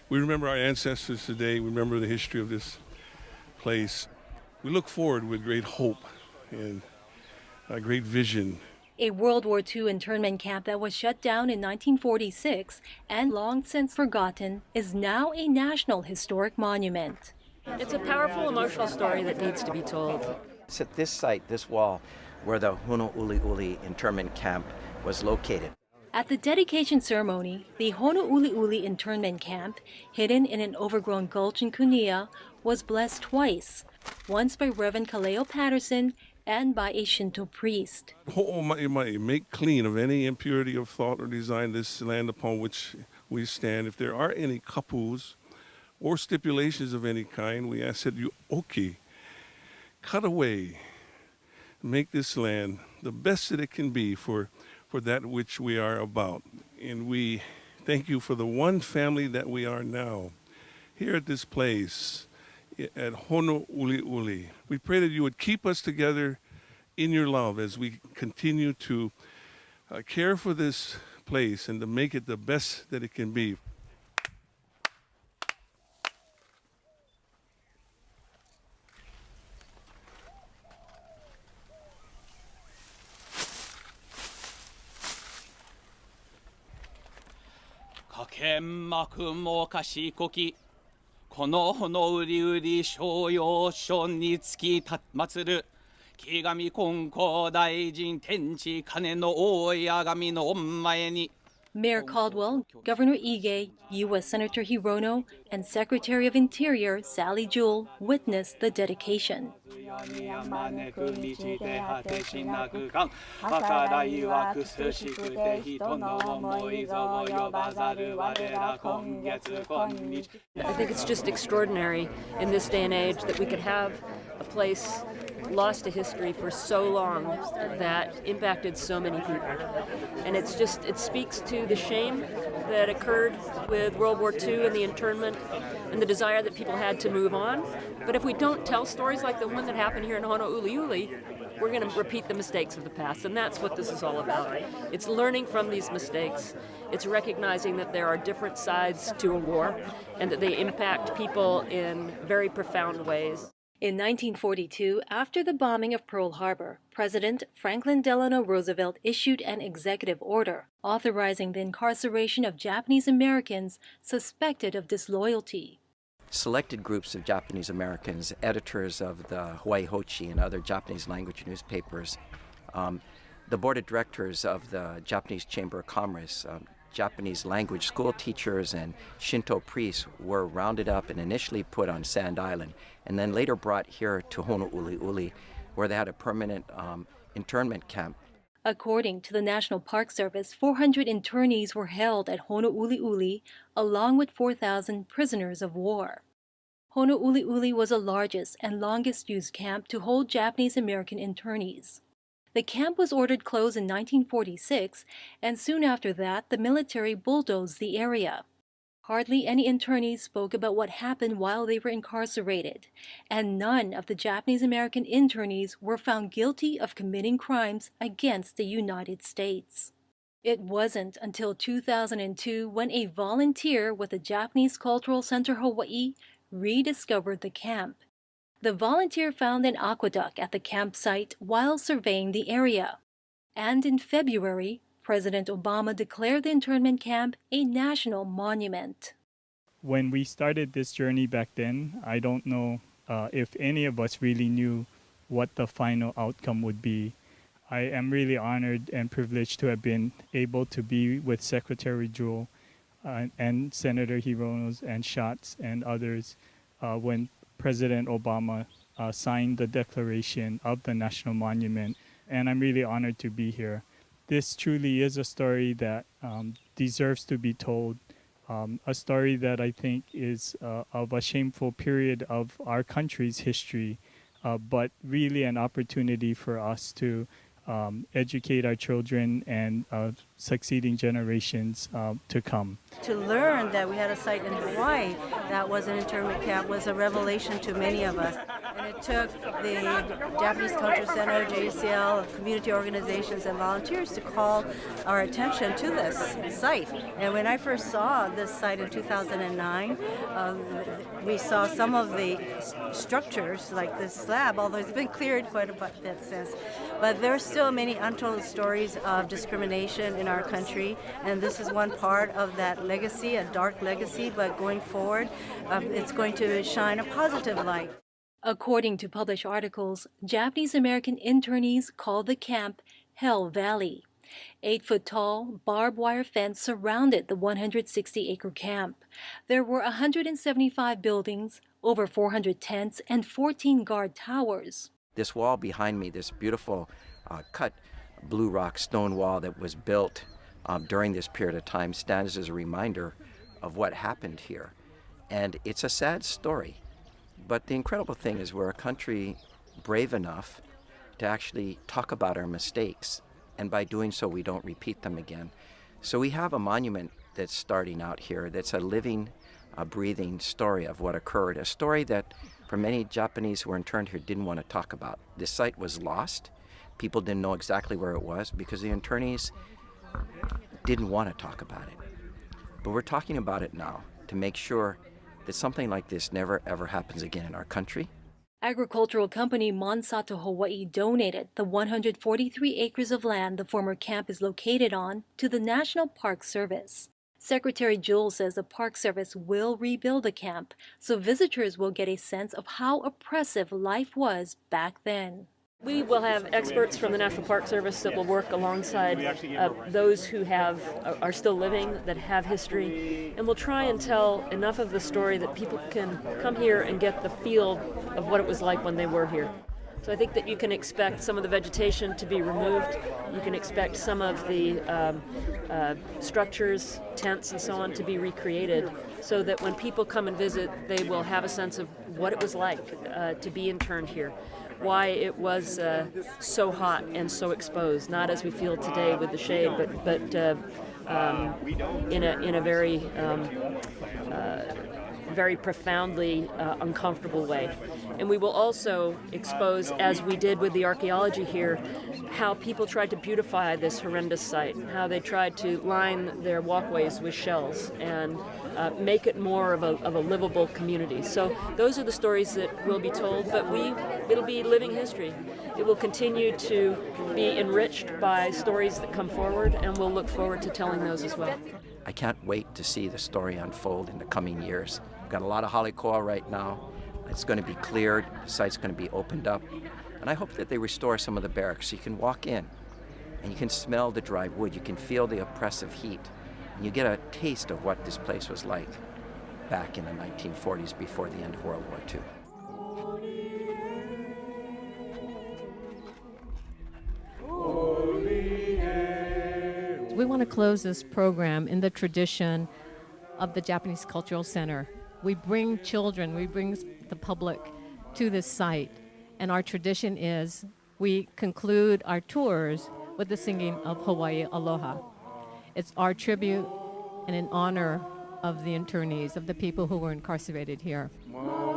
We remember our ancestors today. We remember the history of this place. We look forward with great hope and a great vision. A World War II internment camp that was shut down in 1946 and long since forgotten is now a National Historic Monument. It's a powerful emotional story that needs to be told. It's at this site, this wall, where the Honouliuli internment camp was located. At the dedication ceremony, the Honouliuli internment camp, hidden in an overgrown gulch in Kunia, was blessed twice, once by Reverend Kaleo Patterson and by a Shinto priest. Make clean of any impurity of thought or design this land upon which we stand. If there are any kapus or stipulations of any kind, we ask that you, cut away, make this land the best that it can be for that which we are about. And we thank you for the one family that we are now, here at this place, at Honouliuli. We pray that you would keep us together in your love as we continue to care for this place and to make it the best that it can be. Mayor Caldwell, Governor Ige, U.S. Senator Hirono, and Secretary of Interior Sally Jewell witnessed the dedication. I think it's just extraordinary in this day and age that we could have a place lost to history for so long that impacted so many people. And it speaks to the shame that occurred with World War II and the internment and the desire that people had to move on. But if we don't tell stories like the one that happened here in Honouliuli, we're going to repeat the mistakes of the past, and that's what this is all about. It's learning from these mistakes. It's recognizing that there are different sides to a war and that they impact people in very profound ways. In 1942, after the bombing of Pearl Harbor, President Franklin Delano Roosevelt issued an executive order authorizing the incarceration of Japanese Americans suspected of disloyalty. Selected groups of Japanese Americans, editors of the Hawaii Hochi and other Japanese language newspapers, the board of directors of the Japanese Chamber of Commerce, Japanese language school teachers and Shinto priests were rounded up and initially put on Sand Island and then later brought here to Honouliuli, where they had a permanent internment camp. According to the National Park Service, 400 internees were held at Honouliuli along with 4,000 prisoners of war. Honouliuli was the largest and longest used camp to hold Japanese American internees. The camp was ordered closed in 1946, and soon after that, the military bulldozed the area. Hardly any internees spoke about what happened while they were incarcerated, and none of the Japanese American internees were found guilty of committing crimes against the United States. It wasn't until 2002 when a volunteer with the Japanese Cultural Center Hawaii rediscovered the camp. The volunteer found an aqueduct at the campsite while surveying the area. And in February, President Obama declared the internment camp a national monument. When we started this journey back then, I don't know if any of us really knew what the final outcome would be. I am really honored and privileged to have been able to be with Secretary Jewell and Senator Hirono and Schatz and others when President Obama signed the declaration of the National Monument, and I'm really honored to be here. This truly is a story that deserves to be told, a story that I think is of a shameful period of our country's history, but really an opportunity for us to educate our children and succeeding generations to come. To learn that we had a site in Hawaii that was an internment camp was a revelation to many of us. And it took the Japanese Culture Center, JCL, community organizations, and volunteers to call our attention to this site. And when I first saw this site in 2009, we saw some of the structures, like this slab, although it's been cleared quite a bit since. But there are still many untold stories of discrimination in our country, and this is one part of that legacy, a dark legacy, but going forward, it's going to shine a positive light. According to published articles, Japanese American internees called the camp Hell Valley. 8-foot-tall, barbed wire fence surrounded the 160-acre camp. There were 175 buildings, over 400 tents, and 14 guard towers. This wall behind me, this beautiful cut blue rock stone wall that was built during this period of time, stands as a reminder of what happened here. And it's a sad story. But the incredible thing is we're a country brave enough to actually talk about our mistakes. And by doing so, we don't repeat them again. So we have a monument that's starting out here that's a living, breathing story of what occurred, a story that for many Japanese who were interned here didn't want to talk about. This site was lost. People didn't know exactly where it was because the internees didn't want to talk about it. But we're talking about it now to make sure that something like this never ever happens again in our country. Agricultural company Monsanto Hawaii donated the 143 acres of land the former camp is located on to the National Park Service. Secretary Jewell says the Park Service will rebuild the camp so visitors will get a sense of how oppressive life was back then. We will have experts from the National Park Service that will work alongside those who are still living, that have history, and we'll try and tell enough of the story that people can come here and get the feel of what it was like when they were here. So I think that you can expect some of the vegetation to be removed. You can expect some of the structures, tents, and so on to be recreated so that when people come and visit, they will have a sense of what it was like to be interned here. Why it was so hot and so exposed, not as we feel today with the shade, but in a very very profoundly uncomfortable way. And we will also expose, as we did with the archaeology here, how people tried to beautify this horrendous site, how they tried to line their walkways with shells and make it more of a livable community. So those are the stories that will be told, but it'll be living history. It will continue to be enriched by stories that come forward, and we'll look forward to telling those as well. I can't wait to see the story unfold in the coming years. We've got a lot of holly coil right now. It's going to be cleared, the site's going to be opened up, and I hope that they restore some of the barracks so you can walk in and you can smell the dry wood, you can feel the oppressive heat, and you get a taste of what this place was like back in the 1940s before the end of World War II. We want to close this program in the tradition of the Japanese Cultural Center. We bring children, we bring the public to this site, and our tradition is we conclude our tours with the singing of Hawaii Aloha. It's our tribute and in honor of the internees, of the people who were incarcerated here. Wow.